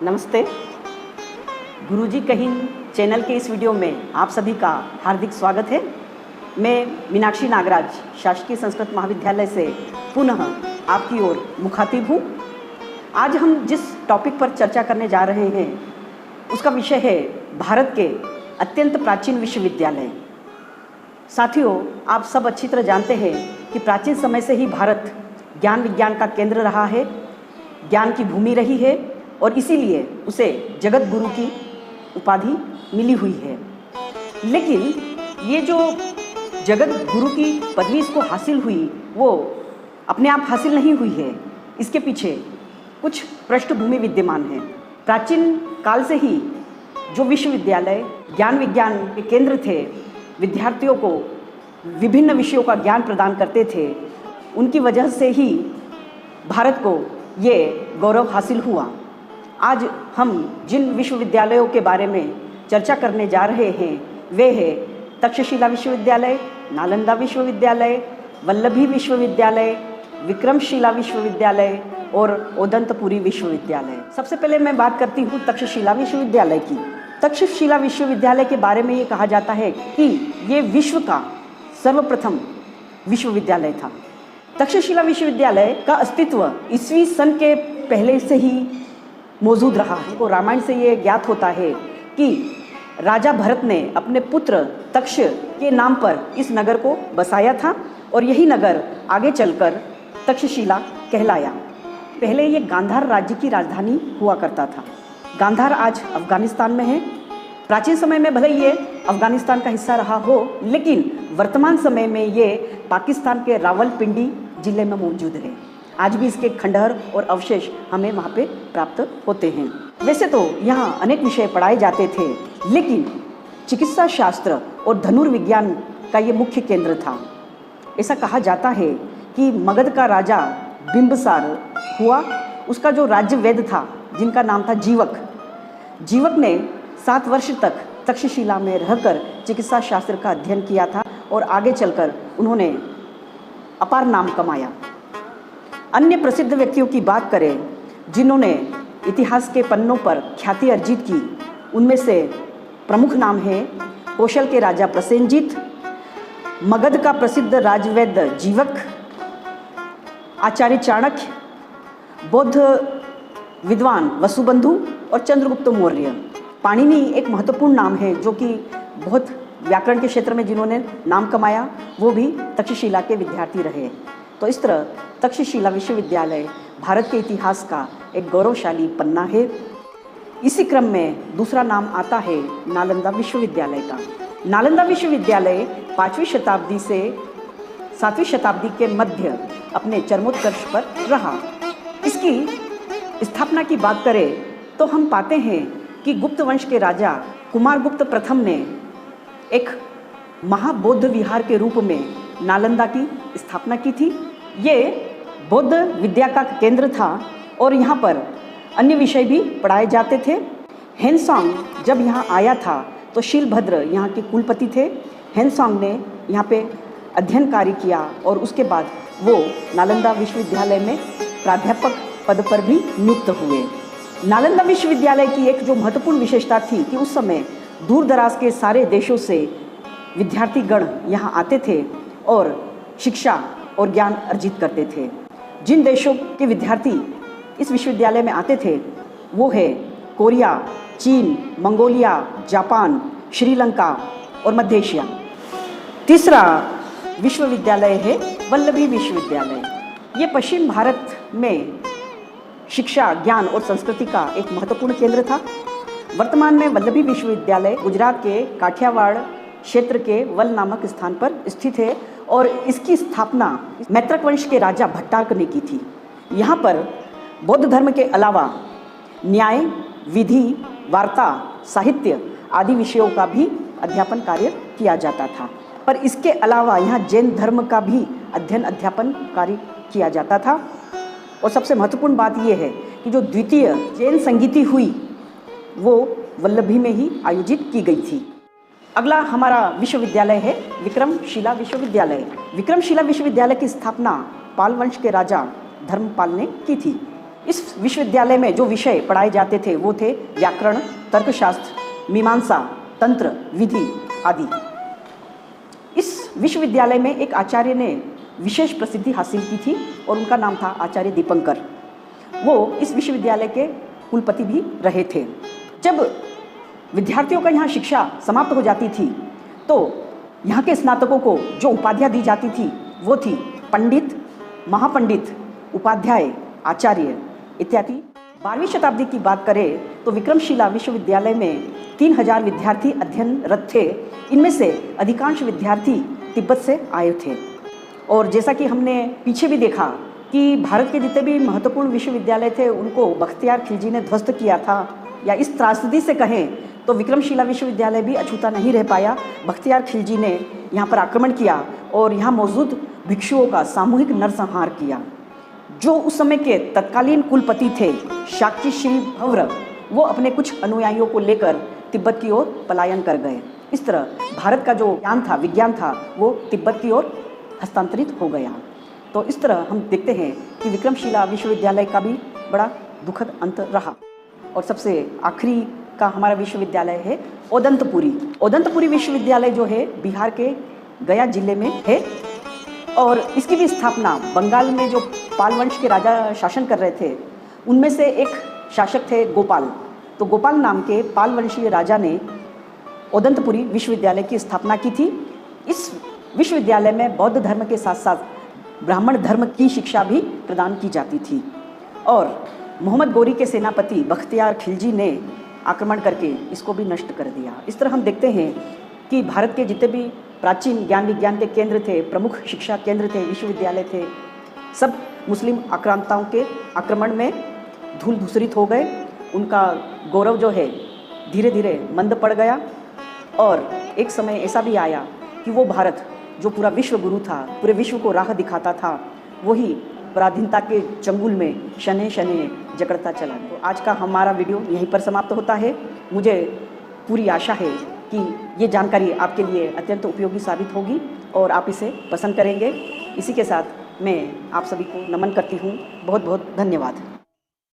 नमस्ते। गुरुजी कहिन चैनल के इस वीडियो में आप सभी का हार्दिक स्वागत है। मैं मीनाक्षी नागराज शासकीय संस्कृत महाविद्यालय से पुनः आपकी ओर मुखातिब हूँ। आज हम जिस टॉपिक पर चर्चा करने जा रहे हैं उसका विषय है भारत के अत्यंत प्राचीन विश्वविद्यालय। साथियों, आप सब अच्छी तरह जानते हैं कि प्राचीन समय से ही भारत ज्ञान विज्ञान का केंद्र रहा है, ज्ञान की भूमि रही है और इसीलिए उसे जगत गुरु की उपाधि मिली हुई है। लेकिन ये जो जगत गुरु की पदवी इसको हासिल हुई वो अपने आप हासिल नहीं हुई है, इसके पीछे कुछ पृष्ठभूमि विद्यमान है। प्राचीन काल से ही जो विश्वविद्यालय ज्ञान विज्ञान के केंद्र थे, विद्यार्थियों को विभिन्न विषयों का ज्ञान प्रदान करते थे, उनकी वजह से ही भारत को ये गौरव हासिल हुआ। आज हम जिन विश्वविद्यालयों के बारे में चर्चा करने जा रहे हैं वे है तक्षशिला विश्वविद्यालय, नालंदा विश्वविद्यालय, वल्लभी विश्वविद्यालय, विक्रमशिला विश्वविद्यालय और ओदंतपुरी विश्वविद्यालय। सबसे पहले मैं बात करती हूँ तक्षशिला विश्वविद्यालय की। तक्षशिला विश्वविद्यालय के बारे में ये कहा जाता है कि ये विश्व का सर्वप्रथम विश्वविद्यालय था। तक्षशिला विश्वविद्यालय का अस्तित्व ईस्वी सन के पहले से ही मौजूद रहा है। तो रामायण से ये ज्ञात होता है कि राजा भरत ने अपने पुत्र तक्ष के नाम पर इस नगर को बसाया था और यही नगर आगे चलकर तक्षशिला कहलाया। पहले ये गांधार राज्य की राजधानी हुआ करता था। गांधार आज अफगानिस्तान में है। प्राचीन समय में भले ये अफगानिस्तान का हिस्सा रहा हो, लेकिन वर्तमान समय में ये पाकिस्तान के रावलपिंडी जिले में मौजूद है। आज भी इसके खंडहर और अवशेष हमें वहाँ पे प्राप्त होते हैं। वैसे तो यहाँ अनेक विषय पढ़ाए जाते थे, लेकिन चिकित्सा शास्त्र और धनुर्विज्ञान का ये मुख्य केंद्र था। ऐसा कहा जाता है कि मगध का राजा बिंबिसार हुआ, उसका जो राज्य वैद्य था जिनका नाम था जीवक, जीवक ने 7 वर्ष तक तक्षशिला में रहकर चिकित्सा शास्त्र का अध्ययन किया था और आगे चलकर उन्होंने अपार नाम कमाया। अन्य प्रसिद्ध व्यक्तियों की बात करें जिन्होंने इतिहास के पन्नों पर ख्याति अर्जित की, उनमें से प्रमुख नाम है कौशल के राजा प्रसेनजीत, मगध का प्रसिद्ध राजवैद्य जीवक, आचार्य चाणक्य, बौद्ध विद्वान वसुबंधु और चंद्रगुप्त मौर्य। पाणिनि एक महत्वपूर्ण नाम है जो कि बहुत व्याकरण के क्षेत्र में जिन्होंने नाम कमाया वो भी तक्षशिला के विद्यार्थी रहे। तो इस तरह तक्षशिला विश्वविद्यालय भारत के इतिहास का एक गौरवशाली पन्ना है। इसी क्रम में दूसरा नाम आता है नालंदा विश्वविद्यालय का। नालंदा विश्वविद्यालय 5वीं शताब्दी से 7वीं शताब्दी के मध्य अपने चरमोत्कर्ष पर रहा। इसकी स्थापना की बात करें तो हम पाते हैं कि गुप्त वंश के राजा कुमारगुप्त प्रथम ने एक महाबौद्ध विहार के रूप में नालंदा की स्थापना की थी। ये बौद्ध विद्या का केंद्र था और यहाँ पर अन्य विषय भी पढ़ाए जाते थे। हेनसोंग जब यहाँ आया था तो शीलभद्र यहाँ के कुलपति थे। हेनसोंग ने यहाँ पे अध्ययन कार्य किया और उसके बाद वो नालंदा विश्वविद्यालय में प्राध्यापक पद पर भी नियुक्त हुए। नालंदा विश्वविद्यालय की एक जो महत्वपूर्ण विशेषता थी कि उस समय दूर दराज के सारे देशों से विद्यार्थीगण यहाँ आते थे और शिक्षा और ज्ञान अर्जित करते थे। जिन देशों के विद्यार्थी इस विश्वविद्यालय में आते थे वो है कोरिया, चीन, मंगोलिया, जापान, श्रीलंका और मध्य एशिया। तीसरा विश्वविद्यालय है वल्लभी विश्वविद्यालय। ये पश्चिम भारत में शिक्षा, ज्ञान और संस्कृति का एक महत्वपूर्ण केंद्र था। वर्तमान में वल्लभी विश्वविद्यालय गुजरात के काठियावाड़ क्षेत्र के वल नामक स्थान पर स्थित है और इसकी स्थापना मैत्रक वंश के राजा भट्टार्क ने की थी। यहाँ पर बौद्ध धर्म के अलावा न्याय, विधि, वार्ता, साहित्य आदि विषयों का भी अध्यापन कार्य किया जाता था। पर इसके अलावा यहाँ जैन धर्म का भी अध्ययन अध्यापन कार्य किया जाता था। और सबसे महत्वपूर्ण बात यह है कि जो द्वितीय जैन संगीति हुई वो वल्लभी में ही आयोजित की गई थी। अगला हमारा विश्वविद्यालय है विक्रमशिला विश्वविद्यालय। विक्रमशिला विश्वविद्यालय की स्थापना पाल वंश के राजा धर्मपाल ने की थी। इस विश्वविद्यालय में जो विषय पढ़ाए जाते थे वो थे व्याकरण, तर्कशास्त्र, मीमांसा, तंत्र, विधि आदि। इस विश्वविद्यालय में एक आचार्य ने विशेष प्रसिद्धि हासिल की थी और उनका नाम था आचार्य दीपंकर। वो इस विश्वविद्यालय के कुलपति भी रहे थे। जब विद्यार्थियों का यहाँ शिक्षा समाप्त हो जाती थी तो यहाँ के स्नातकों को जो उपाधियाँ दी जाती थी वो थी पंडित, महापंडित, उपाध्याय, आचार्य इत्यादि। 12वीं शताब्दी की बात करें तो विक्रमशिला विश्वविद्यालय में 3000 विद्यार्थी अध्ययनरत थे। इनमें से अधिकांश विद्यार्थी तिब्बत से आए थे। और जैसा कि हमने पीछे भी देखा कि भारत के जितने भी महत्वपूर्ण विश्वविद्यालय थे उनको बख्तियार खिलजी ने ध्वस्त किया था, या इस त्रासदी से कहें तो विक्रमशिला विश्वविद्यालय भी अछूता नहीं रह पाया। बख्तियार खिलजी ने यहाँ पर आक्रमण किया और यहाँ मौजूद भिक्षुओं का सामूहिक नरसंहार किया। जो उस समय के तत्कालीन कुलपति थे शाक्य श्री भव्र, वो अपने कुछ अनुयायियों को लेकर तिब्बत की ओर पलायन कर गए। इस तरह भारत का जो ज्ञान था, विज्ञान था, वो तिब्बत की ओर हस्तांतरित हो गया। तो इस तरह हम देखते हैं कि विक्रमशिला विश्वविद्यालय का भी बड़ा दुखद अंत रहा। और सबसे आखिरी का हमारा विश्वविद्यालय है ओदंतपुरी। ओदंतपुरी विश्वविद्यालय जो है बिहार के गया जिले में है और इसकी भी स्थापना बंगाल में जो पाल वंश के राजा शासन कर रहे थे उनमें से एक शासक थे गोपाल। तो गोपाल नाम के पाल वंशीय राजा ने ओदंतपुरी विश्वविद्यालय की स्थापना की थी। इस विश्वविद्यालय में बौद्ध धर्म के साथ साथ ब्राह्मण धर्म की शिक्षा भी प्रदान की जाती थी। और मोहम्मद गोरी के सेनापति बख्तियार खिलजी ने आक्रमण करके इसको भी नष्ट कर दिया। इस तरह हम देखते हैं कि भारत के जितने भी प्राचीन ज्ञान विज्ञान के केंद्र थे, प्रमुख शिक्षा केंद्र थे, विश्वविद्यालय थे, सब मुस्लिम आक्रांताओं के आक्रमण में धूल धूसरित हो गए। उनका गौरव जो है धीरे धीरे मंद पड़ गया। और एक समय ऐसा भी आया कि वो भारत जो पूरा विश्व गुरु था, पूरे विश्व को राह दिखाता था, वही पराधीनता के चंगुल में शनै शनै जकड़ता चला। तो आज का हमारा वीडियो यहीं पर समाप्त होता है। मुझे पूरी आशा है कि ये जानकारी आपके लिए अत्यंत उपयोगी साबित होगी और आप इसे पसंद करेंगे। इसी के साथ मैं आप सभी को नमन करती हूँ। बहुत बहुत धन्यवाद।